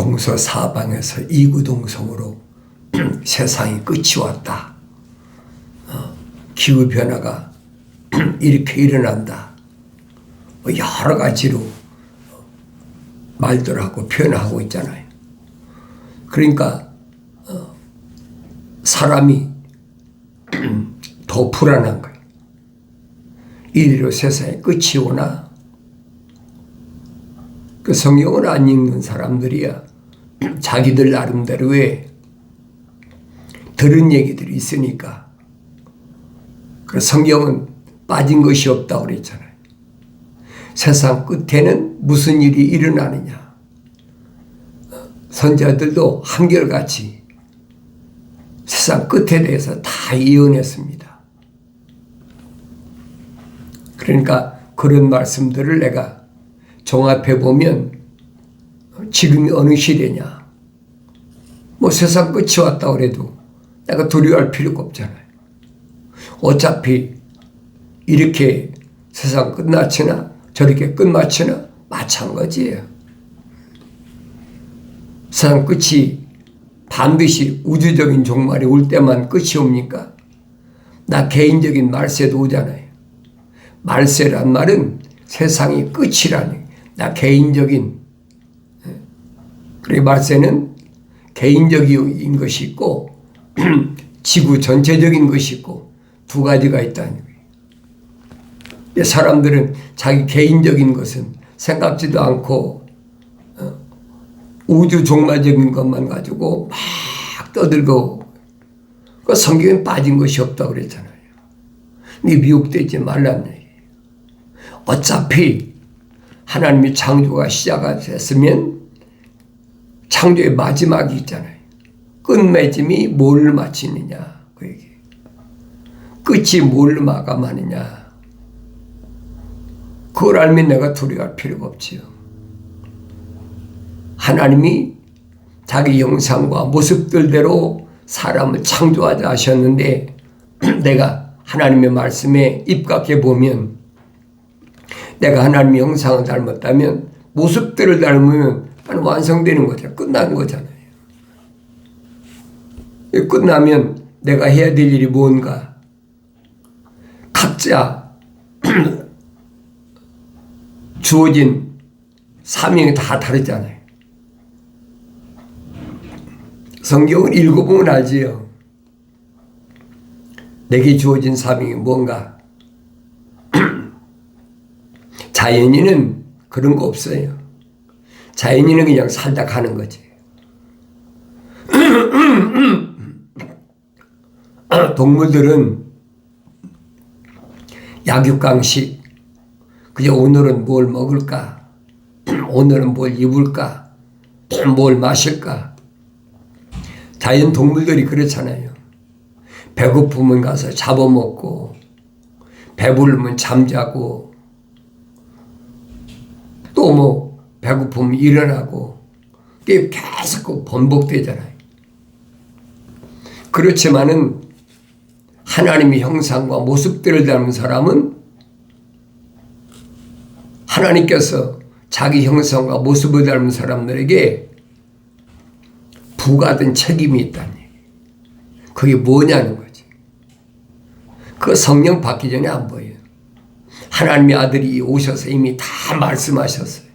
동서사방에서 이구동성으로 세상이 끝이 왔다. 기후변화가 이렇게 일어난다. 여러 가지로 말들 하고 표현하고 있잖아요. 그러니까 사람이 더 불안한 거예요. 이리로 세상에 끝이 오나? 그 성경을 안 읽는 사람들이야 자기들 나름대로의 들은 얘기들이 있으니까 그 성경은 빠진 것이 없다고 그랬잖아요. 세상 끝에는 무슨 일이 일어나느냐. 선지자들도 한결같이 세상 끝에 대해서 다 예언했습니다. 그러니까 그런 말씀들을 내가 종합해 보면 지금이 어느 시대냐. 뭐 세상 끝이 왔다고 그래도 내가 두려워할 필요가 없잖아요. 어차피 이렇게 세상 끝마치나 저렇게 끝마치나 마찬가지예요. 세상 끝이 반드시 우주적인 종말이 올 때만 끝이 옵니까? 나 개인적인 말세도 오잖아요. 말세란 말은 세상이 끝이라니. 나 개인적인, 그래 말세는 개인적인 것이 있고 지구 전체적인 것이 있고 두 가지가 있다는 거예요. 사람들은 자기 개인적인 것은 생각지도 않고 우주 종말적인 것만 가지고 막 떠들고 그 성경에 빠진 것이 없다고 그랬잖아요. 네 미혹되지 말란 얘기예요. 어차피 하나님이 창조가 시작됐으면 창조의 마지막이 있잖아요. 끝맺음이 뭘 마치느냐 그 얘기. 끝이 뭘 마감하느냐. 그걸 알면 내가 두려워할 필요가 없지요. 하나님이 자기 형상과 모습들대로 사람을 창조하자 하셨는데 내가 하나님의 말씀에 입각해 보면 내가 하나님의 형상을 닮았다면 모습들을 닮으면 완성되는 거잖아요. 끝나는 거잖아요. 끝나면 내가 해야 될 일이 뭔가. 각자 주어진 사명이 다 다르잖아요. 성경을 읽어보면 알지요. 내게 주어진 사명이 뭔가. 자연인은 그런 거 없어요. 자연인은 그냥 살다 가는 거지. 동물들은 약육강식, 그저 오늘은 뭘 먹을까, 오늘은 뭘 입을까, 뭘 마실까. 자연 동물들이 그렇잖아요. 배고프면 가서 잡아먹고 배부르면 잠자고 또 뭐 배고프면 일어나고 그게 계속 번복되잖아요. 그렇지만은 하나님의 형상과 모습들을 닮은 사람은 하나님께서 자기 형상과 모습을 닮은 사람들에게 부과된 책임이 있다는 얘기예요. 그게 뭐냐는 거지. 그 성령 받기 전에 안 보여요. 하나님의 아들이 오셔서 이미 다 말씀하셨어요.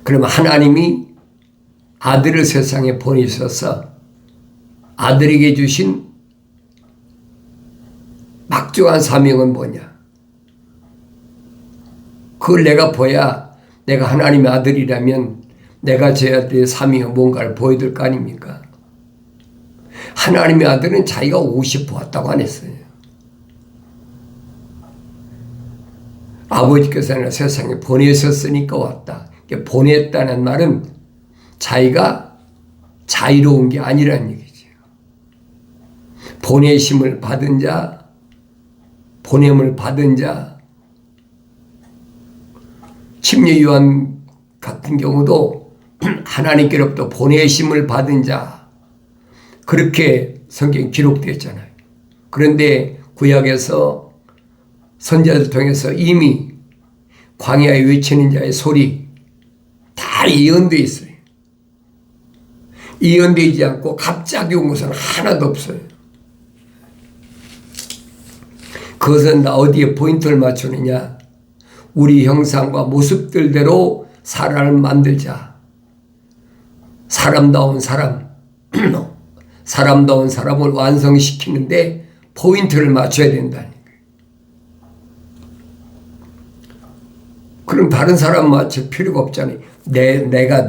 그러면 하나님이 아들을 세상에 보내셔서 아들에게 주신 막중한 사명은 뭐냐? 그걸 내가 보야 내가 하나님의 아들이라면 내가 제 아들의 사명이 뭔가를 보여줄 거 아닙니까? 하나님의 아들은 자기가 오고 싶어 왔다고 안 했어요. 아버지께서는 세상에 보내셨으니까 왔다. 보냈다는 말은 자기가 자유로운 게 아니라는 얘기죠. 보내심을 받은 자, 보냄을 받은 자, 침례 요한 같은 경우도 하나님께로부터 보내심을 받은 자, 그렇게 성경에 기록되었잖아요. 그런데 구약에서 선지자들 통해서 이미 광야에 외치는 자의 소리, 잘 예언되어 있어요. 예언되지 않고 갑자기 온 것은 하나도 없어요. 그것은 어디에 포인트를 맞추느냐? 우리 형상과 모습들대로 사람을 만들자. 사람다운 사람, 사람다운 사람을 완성시키는데 포인트를 맞춰야 된다는 거예요. 그럼 다른 사람 맞출 필요가 없잖아요. 내가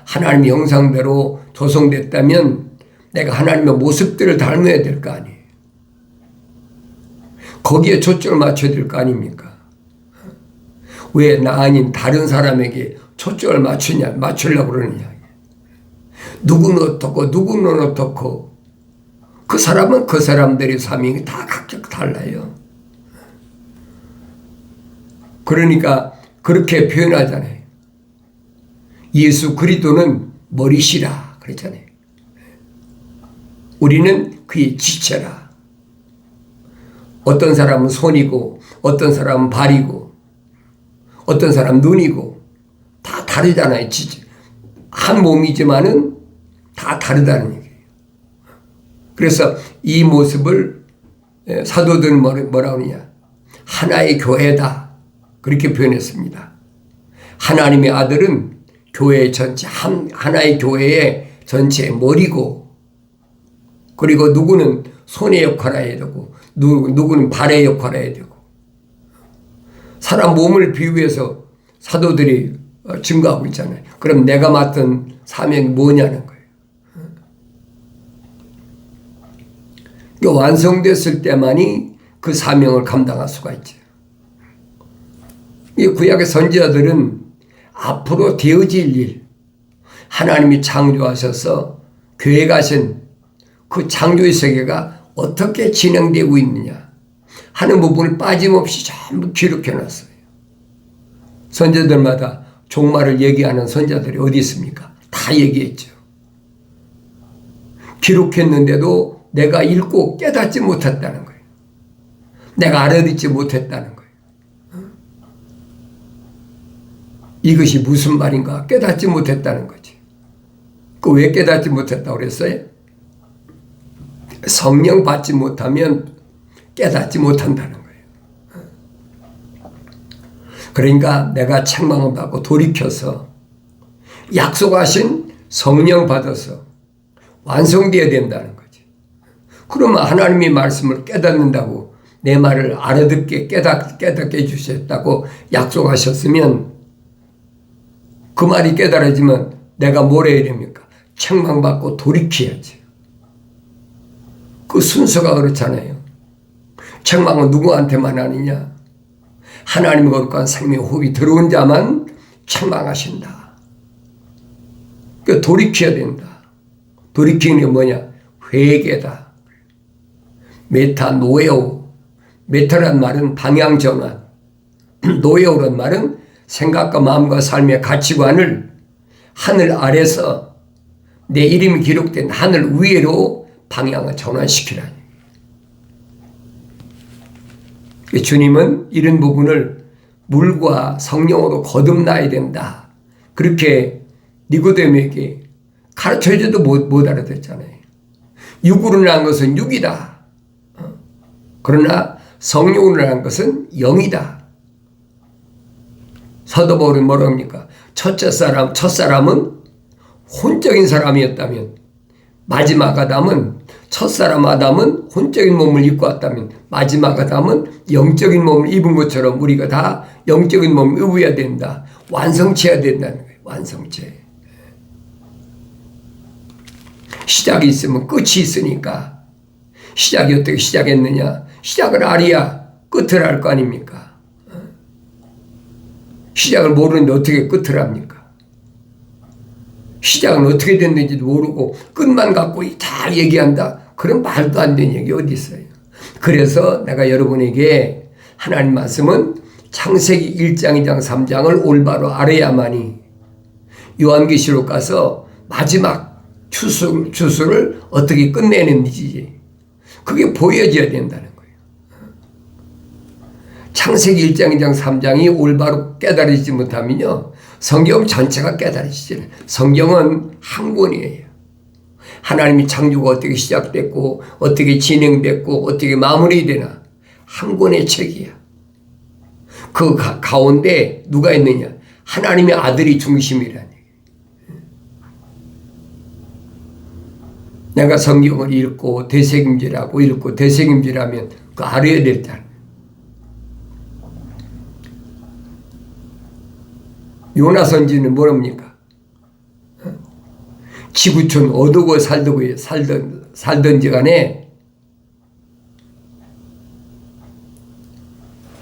하나님의 형상대로 조성됐다면 내가 하나님의 모습들을 닮아야 될 거 아니에요. 거기에 초점을 맞춰야 될 거 아닙니까? 왜 나 아닌 다른 사람에게 초점을 맞추려고 그러느냐. 누구는 어떻고 누구는 어떻고 그 사람은 그 사람들의 사명이 다 각각 달라요. 그러니까 그렇게 표현하잖아요. 예수 그리스도는 머리시라 그랬잖아요. 우리는 그의 지체라. 어떤 사람은 손이고 어떤 사람은 발이고 어떤 사람은 눈이고 다 다르잖아요. 한 몸이지만은 다 다르다는 얘기예요. 그래서 이 모습을 사도들은 뭐라고 하느냐. 하나의 교회다. 그렇게 표현했습니다. 하나님의 아들은 교회 전체, 하나의 교회의 전체의 머리고, 그리고 누구는 손의 역할을 해야 되고, 누구는 발의 역할을 해야 되고, 사람 몸을 비유해서 사도들이 증거하고 있잖아요. 그럼 내가 맡은 사명이 뭐냐는 거예요. 완성됐을 때만이 그 사명을 감당할 수가 있죠. 이 구약의 선지자들은 앞으로 되어질 일, 하나님이 창조하셔서 계획하신 그 창조의 세계가 어떻게 진행되고 있느냐 하는 부분을 빠짐없이 전부 기록해 놨어요. 선지자들마다 종말을 얘기하는 선지자들이 어디 있습니까? 다 얘기했죠. 기록했는데도 내가 읽고 깨닫지 못했다는 거예요. 내가 알아듣지 못했다는 거예요. 이것이 무슨 말인가 깨닫지 못했다는 거지. 그 왜 깨닫지 못했다고 그랬어요? 성령 받지 못하면 깨닫지 못한다는 거예요. 그러니까 내가 책망을 받고 돌이켜서 약속하신 성령 받아서 완성되어야 된다는 거지. 그러면 하나님의 말씀을 깨닫는다고 내 말을 알아듣게 깨닫게 해주셨다고 약속하셨으면 그 말이 깨달아지면 내가 뭘 해야 됩니까? 책망받고 돌이켜야지. 그 순서가 그렇잖아요. 책망은 누구한테만 하느냐? 하나님의 거룩한 생명의 호흡이 들어온 자만 책망하신다. 그 돌이켜야 된다. 돌이키는 게 뭐냐? 회개다. 메타노에오. 메타란 말은 방향 전환. 노에오란 말은 생각과 마음과 삶의 가치관을 하늘 아래서 내 이름이 기록된 하늘 위로 방향을 전환시키라니. 주님은 이런 부분을 물과 성령으로 거듭나야 된다. 그렇게 니고데모에게 가르쳐줘도 못 알아듣잖아요. 육으로 난 것은 육이다. 그러나 성령으로 난 것은 영이다. 사도 바울은 뭐라고 합니까? 첫사람은 혼적인 사람이었다면 마지막 아담은 첫사람 아담은 혼적인 몸을 입고 왔다면 마지막 아담은 영적인 몸을 입은 것처럼 우리가 다 영적인 몸을 입어야 된다. 완성체해야 된다는 거예요. 완성체. 시작이 있으면 끝이 있으니까 시작이 어떻게 시작했느냐? 시작을 알아야 끝을 알 거 아닙니까? 시작을 모르는데 어떻게 끝을 합니까? 시작은 어떻게 됐는지도 모르고 끝만 갖고 다 얘기한다. 그런 말도 안 되는 얘기 어디 있어요? 그래서 내가 여러분에게 하나님 말씀은 창세기 1장, 2장, 3장을 올바로 알아야만이 요한계시록 가서 마지막 추수를 어떻게 끝내는지 그게 보여져야 된다는 거예요. 창세기 1장, 2장, 3장이 올바로 깨달아지지 못하면요 성경 전체가 깨달으시잖아요. 성경은 한 권이에요. 하나님이 창조가 어떻게 시작됐고 어떻게 진행됐고 어떻게 마무리되나 한 권의 책이야. 그 가운데 누가 있느냐? 하나님의 아들이 중심이라는 얘기예요. 내가 성경을 읽고 되새김질하고 읽고 되새김질하면 그거 알아야 되잖아. 요나 선지는 뭐랍니까? 지구촌 어두고 살던지 간에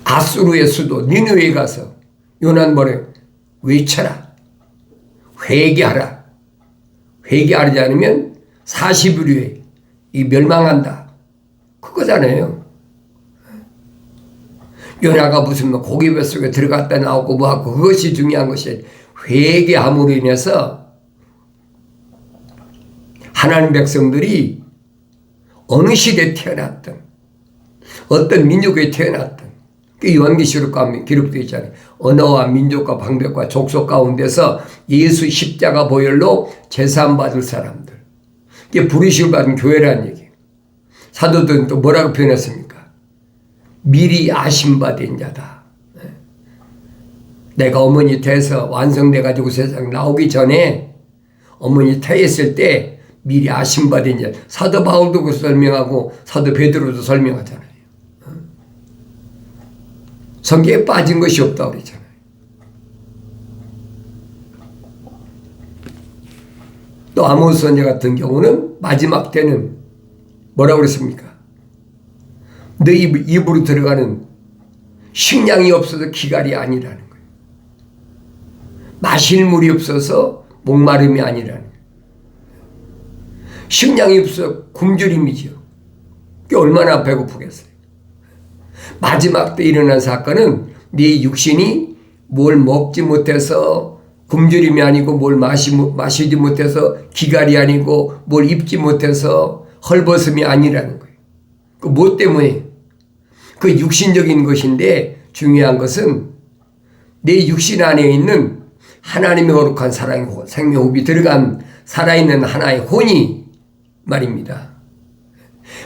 아수르의 수도 니느웨에 가서 요나는 뭐래요? 외쳐라. 회개하라. 회개하지 않으면 40일 후에 이 멸망한다. 그거잖아요. 요나가 무슨 뭐 고기 뱃속에 들어갔다 나오고 뭐하고 그것이 중요한 것이 회개함으로 인해서 하나님 백성들이 어느 시대에 태어났든 어떤 민족에 태어났든 요한계시록 가면 기록되어 있잖아요. 언어와 민족과 방백과 족속 가운데서 예수 십자가 보혈로 제사함 받을 사람들, 이게 부르심을 받은 교회라는 얘기예요. 사도들은 또 뭐라고 표현했습니까? 미리 아심받은 자다. 내가 어머니 태에서 완성돼가지고 세상 나오기 전에 어머니 태했을 때 미리 아심받은 자. 사도 바울도 그 설명하고 사도 베드로도 설명하잖아요. 성경에 빠진 것이 없다고 그랬잖아요. 또 아모스 선지 같은 경우는 마지막 때는 뭐라고 그랬습니까? 너희 입으로 들어가는 식량이 없어서 기갈이 아니라는 거예요. 마실 물이 없어서 목마름이 아니라는 거예요. 식량이 없어서 굶주림이죠. 그게 얼마나 배고프겠어요. 마지막 때 일어난 사건은 네 육신이 뭘 먹지 못해서 굶주림이 아니고 뭘 마시지 못해서 기갈이 아니고 뭘 입지 못해서 헐벗음이 아니라는 거예요. 그 뭐 때문에? 그 육신적인 것인데 중요한 것은 내 육신 안에 있는 하나님의 거룩한 생명호흡이 들어간 살아있는 하나의 혼이 말입니다.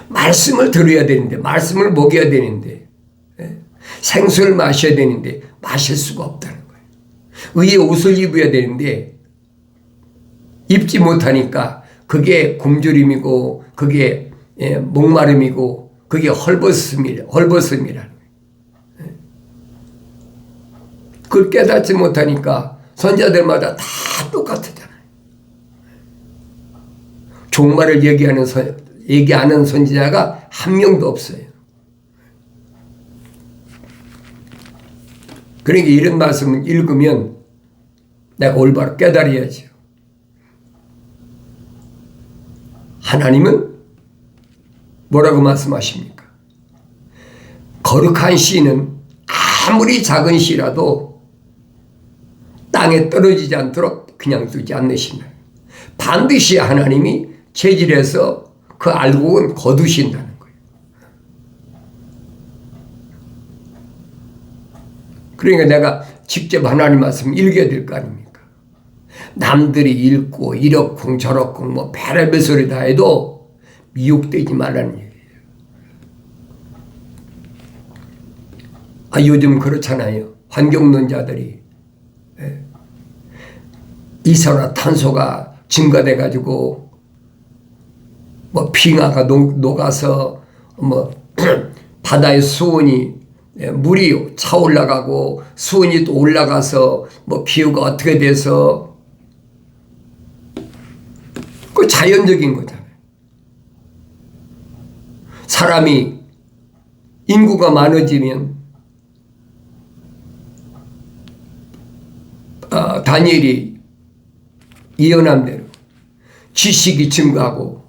말씀을 들어야 되는데 말씀을 먹여야 되는데 생수를 마셔야 되는데 마실 수가 없다는 거예요. 의의 옷을 입어야 되는데 입지 못하니까 그게 굶주림이고 그게 목마름이고 그게 헐벗음이라는 거예요. 그걸 깨닫지 못하니까 선자들마다 다 똑같았잖아요. 종말을 얘기하는 선지자가 한 명도 없어요. 그러니까 이런 말씀을 읽으면 내가 올바로 깨달아야죠. 하나님은 뭐라고 말씀하십니까? 거룩한 씨는 아무리 작은 씨라도 땅에 떨어지지 않도록 그냥 두지 않으신다. 반드시 하나님이 체질해서 그 알곡은 거두신다는 거예요. 그러니까 내가 직접 하나님 말씀 읽어야 될 거 아닙니까? 남들이 읽고 이렇쿵 저렇쿵 뭐 별의별 소리 다 해도 미혹되지 말라는 얘기예요. 요즘 그렇잖아요. 환경론자들이 이산화탄소가 증가돼 가지고 뭐 빙하가 녹아서 뭐 바다의 수온이 물이 차올라가고 수온이 또 올라가서 뭐 기후가 어떻게 돼서 그 자연적인 거잖아요. 사람이 인구가 많아지면 다니엘이 예언한 대로 지식이 증가하고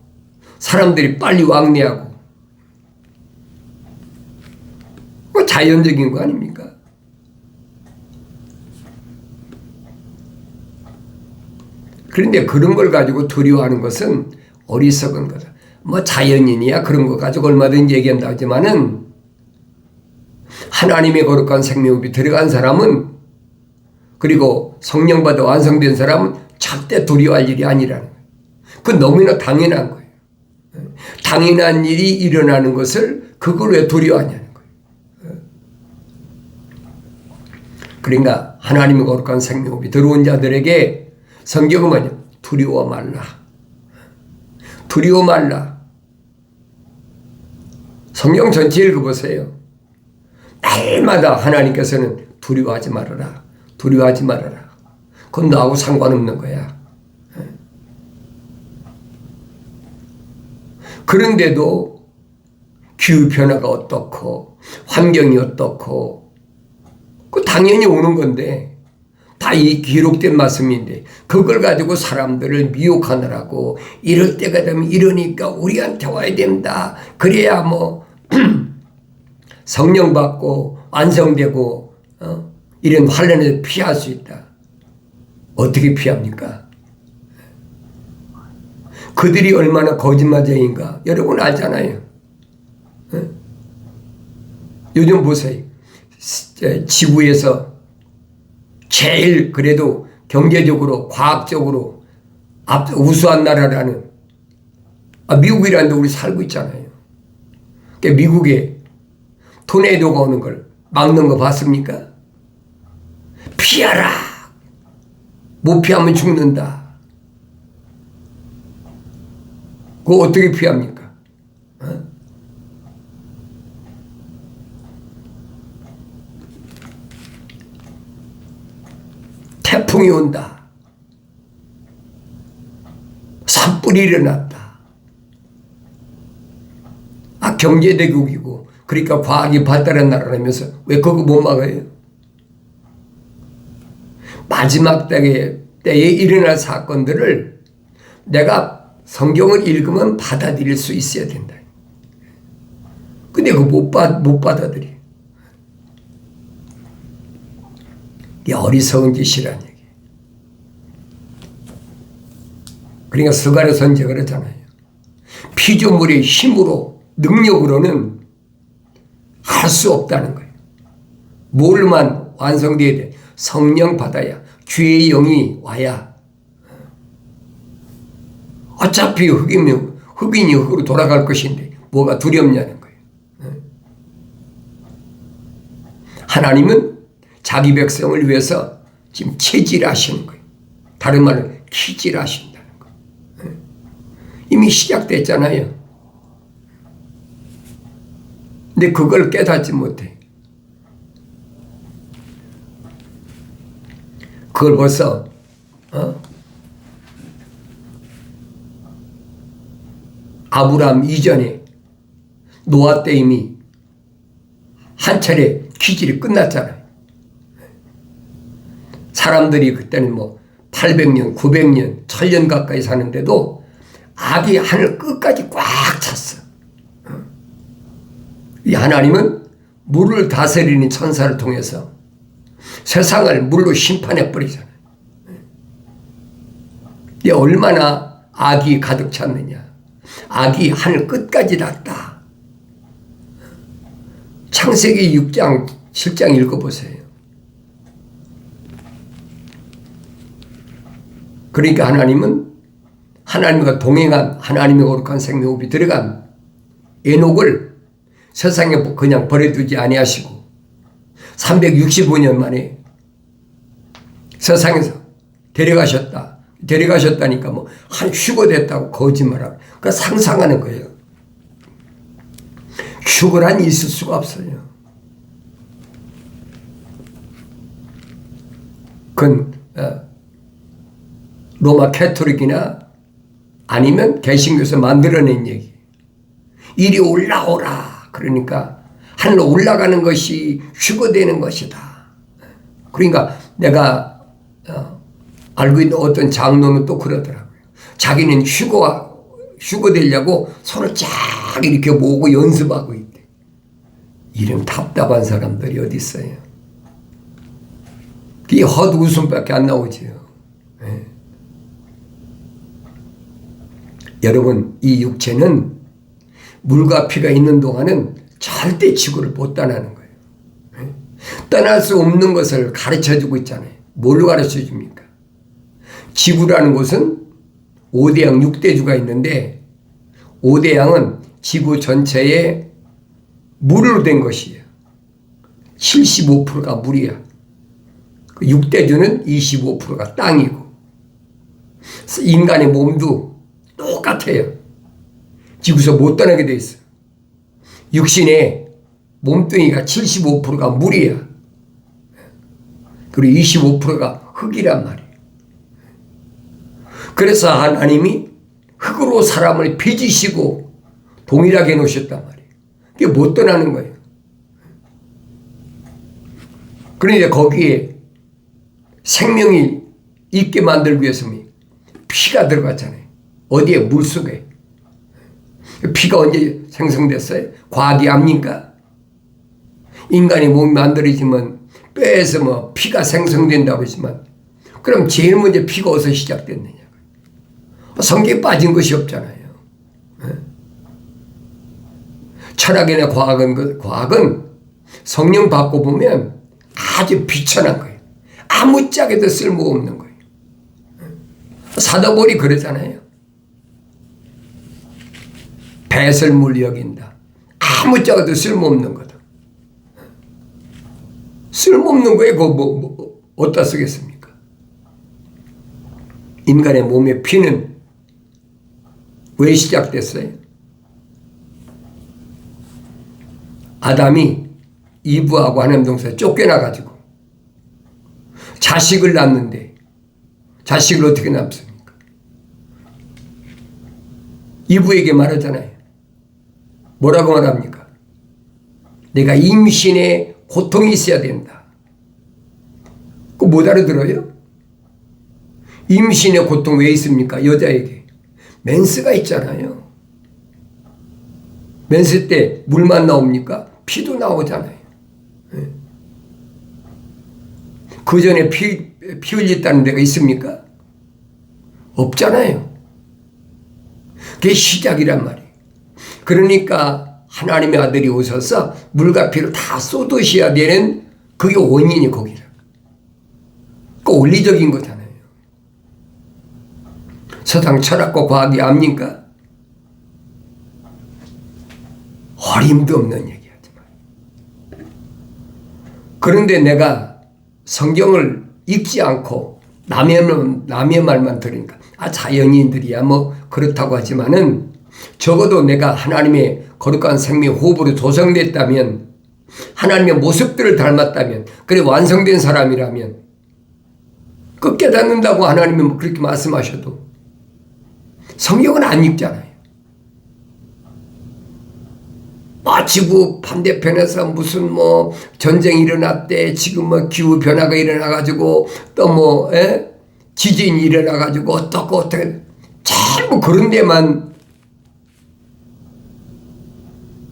사람들이 빨리 왕래하고 뭐 자연적인 거 아닙니까? 그런데 그런 걸 가지고 두려워하는 것은 어리석은 거다. 뭐 자연인이야 그런 거 가지고 얼마든지 얘기한다 하지만은 하나님의 거룩한 생명이 들어간 사람은 그리고 성령 받아 완성된 사람은 절대 두려워할 일이 아니라는 거예요. 그건 너무나 당연한 거예요. 당연한 일이 일어나는 것을 그걸 왜 두려워하냐는 거예요. 그러니까 하나님의 거룩한 생명이 들어온 자들에게 성경은 뭐냐? 두려워 말라. 두려워 말라. 성경 전체 읽어보세요. 날마다 하나님께서는 두려워하지 말아라. 두려워하지 말아라. 그건 너하고 상관없는 거야. 그런데도 기후변화가 어떻고 환경이 어떻고 그 당연히 오는 건데 다 이 기록된 말씀인데 그걸 가지고 사람들을 미혹하느라고 이럴 때가 되면 이러니까 우리한테 와야 된다. 그래야 뭐 성령 받고 완성되고 이런 환란에서 피할 수 있다. 어떻게 피합니까? 그들이 얼마나 거짓말쟁이인가 여러분 알잖아요. 요즘 보세요. 지구에서 제일 그래도 경제적으로 과학적으로 우수한 나라라는 미국이라는 데 우리 살고 있잖아요. 그러니까 미국에 토네이도가 오는 걸 막는 거 봤습니까? 피하라. 못 피하면 죽는다. 그거 어떻게 피합니까? 태풍이 온다. 산불이 일어났다. 경제대국이고 그러니까 과학이 발달한 나라라면서 왜 그거 못 막아요? 마지막 때에 일어날 사건들을 내가 성경을 읽으면 받아들일 수 있어야 된다. 근데 그거 못 받아들여. 이게 어리석은 짓이라는 얘기. 그러니까 스가랴 선지자가 그랬잖아요. 피조물의 힘으로 능력으로는 할 수 없다는 거예요. 뭘만 완성돼야 돼? 성령 받아야 주의 영이 와야. 어차피 흑인이 흑으로 돌아갈 것인데 뭐가 두렵냐는 거예요. 하나님은 자기 백성을 위해서 지금 체질하시는 거예요. 다른 말로 키질하신다는 거예요. 이미 시작됐잖아요. 근데 그걸 깨닫지 못해. 그걸 벌써 아브라함 이전에 노아 때 이미 한 차례 기질이 끝났잖아요. 사람들이 그때는 뭐 800년, 900년, 1000년 가까이 사는데도 악이 하늘 끝까지 꽉 찼어. 이 하나님은 물을 다스리는 천사를 통해서 세상을 물로 심판해 버리잖아요. 이게 얼마나 악이 가득 찼느냐. 악이 하늘 끝까지 났다. 창세기 6장, 7장 읽어보세요. 그러니까 하나님은 하나님과 동행한 하나님의 거룩한 생명호흡이 들어간 에녹을 세상에 그냥 버려두지 아니하시고 365년 만에 세상에서 데려가셨다니까 뭐 한 휴거됐다고 거짓말하고 그러니까 상상하는 거예요. 휴거란 있을 수가 없어요. 그건 로마 캐토릭이나 아니면 개신교에서 만들어낸 얘기. 이리 올라오라. 그러니까 하늘로 올라가는 것이 휴거되는 것이다. 그러니까 내가 알고 있는 어떤 장로는 또 그러더라고요. 자기는 휴거되려고 손을 쫙 이렇게 모으고 연습하고 있대. 이런 답답한 사람들이 어디 있어요. 그게 헛웃음밖에 안 나오지요. 네. 여러분, 이 육체는 물과 피가 있는 동안은 절대 지구를 못 떠나는 거예요. 떠날 수 없는 것을 가르쳐주고 있잖아요. 뭘로 가르쳐 줍니까? 지구라는 곳은 5대양 6대주가 있는데 5대양은 지구 전체에 물로 된 것이에요. 75%가 물이야. 6대주는 25%가 땅이고 인간의 몸도 똑같아요. 지구에서 못 떠나게 돼 있어. 육신의 몸뚱이가 75%가 물이야. 그리고 25%가 흙이란 말이에요. 그래서 하나님이 흙으로 사람을 빚으시고 동일하게 놓으셨단 말이에요. 그게 못 떠나는 거예요. 그런데 거기에 생명이 있게 만들기 위해서 피가 들어갔잖아요. 어디에? 물속에. 피가 언제 생성됐어요? 과학이 압니까? 인간의 몸이 만들어지면 뼈에서 피가 생성된다고 했지만 그럼 제일 먼저 피가 어디서 시작됐느냐? 성경에 빠진 것이 없잖아요. 철학이나 과학은 성령 받고 보면 아주 비천한 거예요. 아무짝에도 쓸모없는 거예요. 사도 바울이 그러잖아요. 배설물 여긴다. 아무짝에도 쓸모없는 거다. 쓸모없는 거에 그거 어디다 쓰겠습니까? 인간의 몸의 피는 왜 시작됐어요? 아담이 이브하고 하나님 동산에 쫓겨나가지고 자식을 낳는데 자식을 어떻게 낳습니까? 이브에게 말하잖아요. 뭐라고 말합니까? 내가 임신에 고통이 있어야 된다. 그거 못 알아들어요? 임신의 고통 왜 있습니까? 여자에게. 멘스가 있잖아요. 멘스 때 물만 나옵니까? 피도 나오잖아요. 그 전에 피 흘렸다는 데가 있습니까? 없잖아요. 그게 시작이란 말이에요. 그러니까 하나님의 아들이 오셔서 물과 피를 다 쏟으셔야 되는 그게 원인이 거기라. 그 원리적인 거잖아요. 세상 철학과 과학이 압니까? 어림도 없는 얘기하지 마. 그런데 내가 성경을 읽지 않고 남의 말만 들으니까 자연인들이야 그렇다고 하지만은 적어도 내가 하나님의 거룩한 생명 호흡으로 조성됐다면 하나님의 모습들을 닮았다면 그래 완성된 사람이라면 그 깨닫는다고 하나님이 그렇게 말씀하셔도 성경은 안 읽잖아요. 지구 반대편에서 무슨 전쟁이 일어났대. 지금 기후 변화가 일어나가지고 또 지진이 일어나가지고 어떻게 전부 그런 데만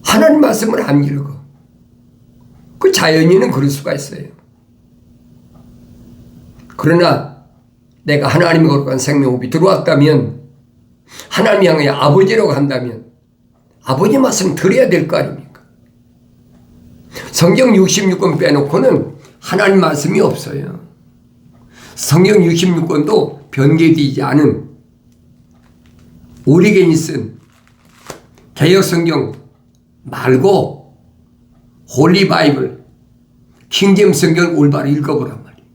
하나님 말씀을 안 읽어. 그 자연인은 그럴 수가 있어요. 그러나 내가 하나님의 거룩한 생명호흡이 들어왔다면 하나님 향해 아버지라고 한다면 아버지 말씀 들어야 될 거 아닙니까? 성경 66권 빼놓고는 하나님 말씀이 없어요. 성경 66권도 변개되지 않은 오리겐이 쓴 개역성경 말고 홀리 바이블 킹제임스 성경을 올바로 읽어보란 말이에요.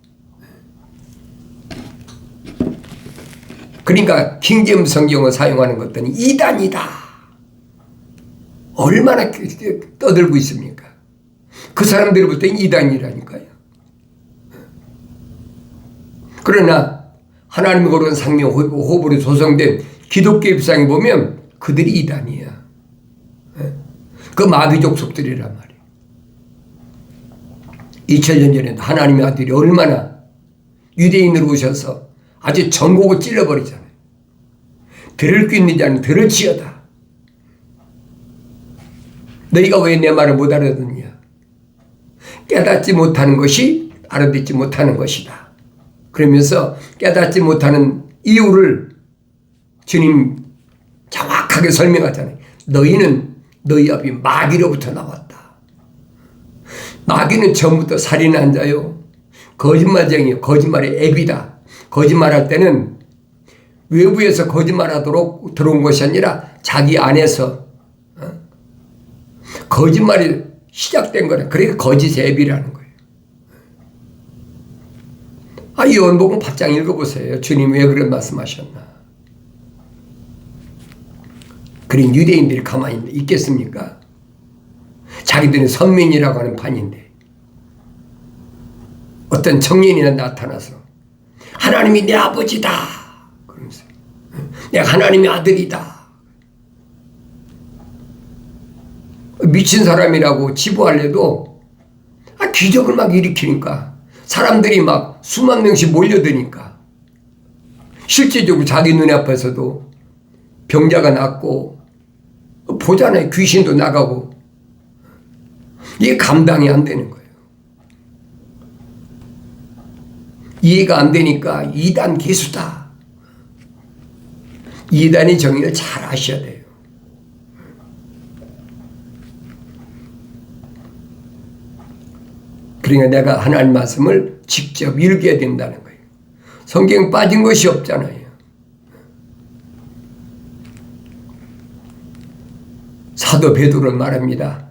그러니까 킹제임스 성경을 사용하는 것들은 이단이다. 얼마나 떠들고 있습니까? 그 사람들부터는 이단이라니까요. 그러나 하나님의 거룩한 생명 호흡으로 조성된 기독교 입장에 보면 그들이 이단이야. 그 마귀 족속들이란 말이에요. 2000년 전에도 하나님의 아들이 얼마나 유대인으로 오셔서 아주 전곡을 찔러버리잖아요. 들을 귀 있는 자는 들을지어다. 너희가 왜 내 말을 못 알아듣느냐? 깨닫지 못하는 것이 알아듣지 못하는 것이다. 그러면서 깨닫지 못하는 이유를 주님 정확하게 설명하잖아요. 너희는 너희 아비 마귀로부터 나왔다. 마귀는 처음부터 살인한 자요, 거짓말쟁이, 거짓말의 앱이다. 거짓말할 때는 외부에서 거짓말하도록 들어온 것이 아니라 자기 안에서 거짓말이 시작된 거라. 그러니까 거짓 앱이라는 거예요. 요한복음 8장 읽어보세요. 주님 왜 그런 말씀하셨나. 그런 유대인들이 가만히 있겠습니까? 자기들은 선민이라고 하는 판인데 어떤 청년이 나타나서 하나님이 내 아버지다 그러면서 내가 하나님의 아들이다. 미친 사람이라고 치부하려도 기적을 막 일으키니까 사람들이 막 수만 명씩 몰려드니까 실제적으로 자기 눈에 앞에서도 병자가 낫고 보잖아요. 귀신도 나가고. 이게 감당이 안 되는 거예요. 이해가 안 되니까 이단 기수다. 이단의 정의를 잘 아셔야 돼요. 그러니까 내가 하나님 말씀을 직접 읽어야 된다는 거예요. 성경 빠진 것이 없잖아요. 사도 베드로는 말합니다.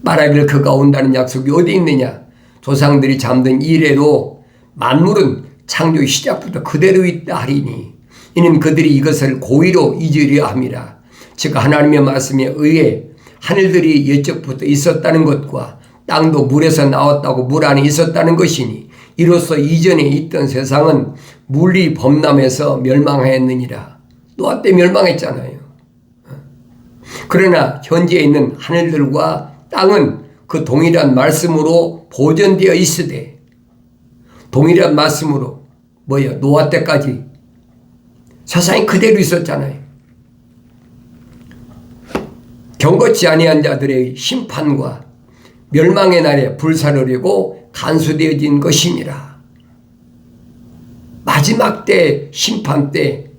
말하기를 그가 온다는 약속이 어디 있느냐. 조상들이 잠든 이래로 만물은 창조 시작부터 그대로 있다 하리니 이는 그들이 이것을 고의로 잊으려 함이라. 즉 하나님의 말씀에 의해 하늘들이 옛적부터 있었다는 것과 땅도 물에서 나왔다고 물 안에 있었다는 것이니 이로써 이전에 있던 세상은 물이 범람해서 멸망하였느니라. 노아 때 멸망했잖아요. 그러나 현재 있는 하늘들과 땅은 그 동일한 말씀으로 보존되어 있으되 동일한 말씀으로 노아 때까지 세상이 그대로 있었잖아요. 경고치 아니한 자들의 심판과 멸망의 날에 불사르려고 간수되어진 것이니라. 마지막 때 심판 때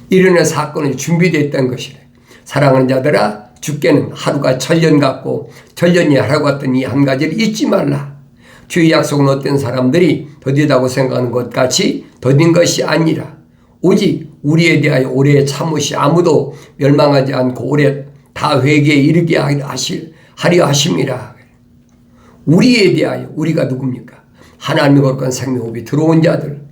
일어날 사건이 준비되어 있던 것이래. 사랑하는 자들아 주께는 하루가 천년 같고 천년이 하루 같던 이 한 가지를 잊지 말라. 주의 약속은 어떤 사람들이 더디다고 생각하는 것 같이 더딘 것이 아니라 오직 우리에 대하여 오래 참으시 아무도 멸망하지 않고 오래 다 회개에 이르게 하려 하심이라. 우리에 대하여 우리가 누굽니까? 하나님의 거룩한 생명호흡이 들어온 자들.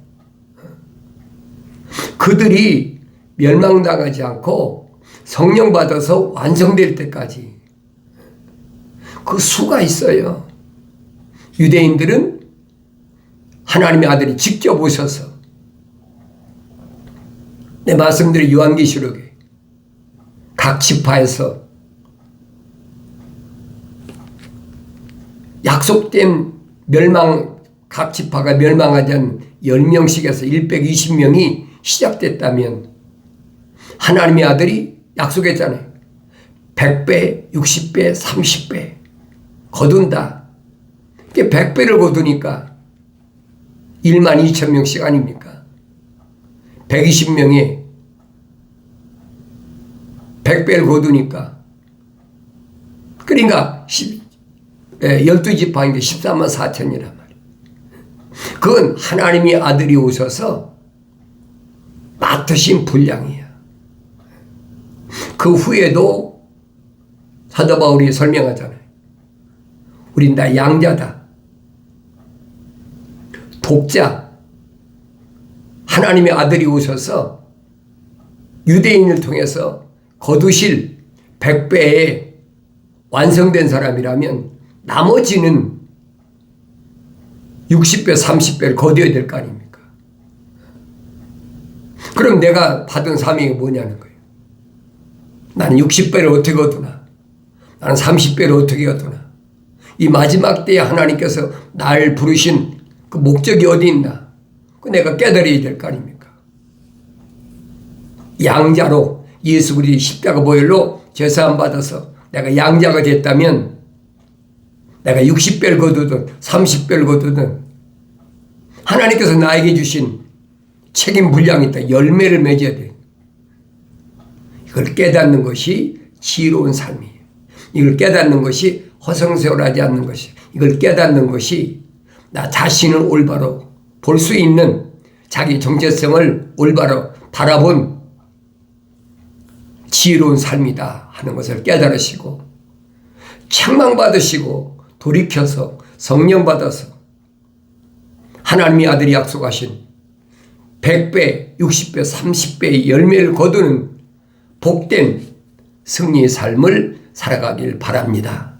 그들이 멸망당하지 않고 성령 받아서 완성될 때까지 그 수가 있어요. 유대인들은 하나님의 아들이 직접 오셔서 내 말씀드린 요한계시록에 각 지파에서 약속된 각 지파가 멸망하지 않은 10명씩에서 120명이 시작됐다면 하나님의 아들이 약속했잖아요. 100배, 60배, 30배 거둔다. 100배를 거두니까 1만 2천 명씩 아닙니까? 120명에 100배를 거두니까 그러니까 12지파인데 14만 4천이란 말이에요. 그건 하나님의 아들이 오셔서 맡으신 분량이야. 그 후에도 사도 바울이 설명하잖아요. 우린 다 양자다. 독자. 하나님의 아들이 오셔서 유대인을 통해서 거두실 100배에 완성된 사람이라면 나머지는 60배, 30배를 거둬야 될 거 아닙니까? 그럼 내가 받은 사명이 뭐냐는 거예요. 나는 60배를 어떻게 거두나? 나는 30배를 어떻게 거두나? 이 마지막 때에 하나님께서 날 부르신 그 목적이 어디 있나? 그 내가 깨달아야 될 거 아닙니까? 양자로 예수 그리스도의 십자가 보혈로 제사함 받아서 내가 양자가 됐다면 내가 60배를 거두든 30배를 거두든 하나님께서 나에게 주신 책임 분량이 있다. 열매를 맺어야 돼. 이걸 깨닫는 것이 지혜로운 삶이에요. 이걸 깨닫는 것이 허송세월하지 않는 것이 이걸 깨닫는 것이 나 자신을 올바로 볼 수 있는 자기 정체성을 올바로 바라본 지혜로운 삶이다 하는 것을 깨달으시고 책망받으시고 돌이켜서 성령 받아서 하나님의 아들이 약속하신 100배, 60배, 30배의 열매를 거두는 복된 승리의 삶을 살아가길 바랍니다.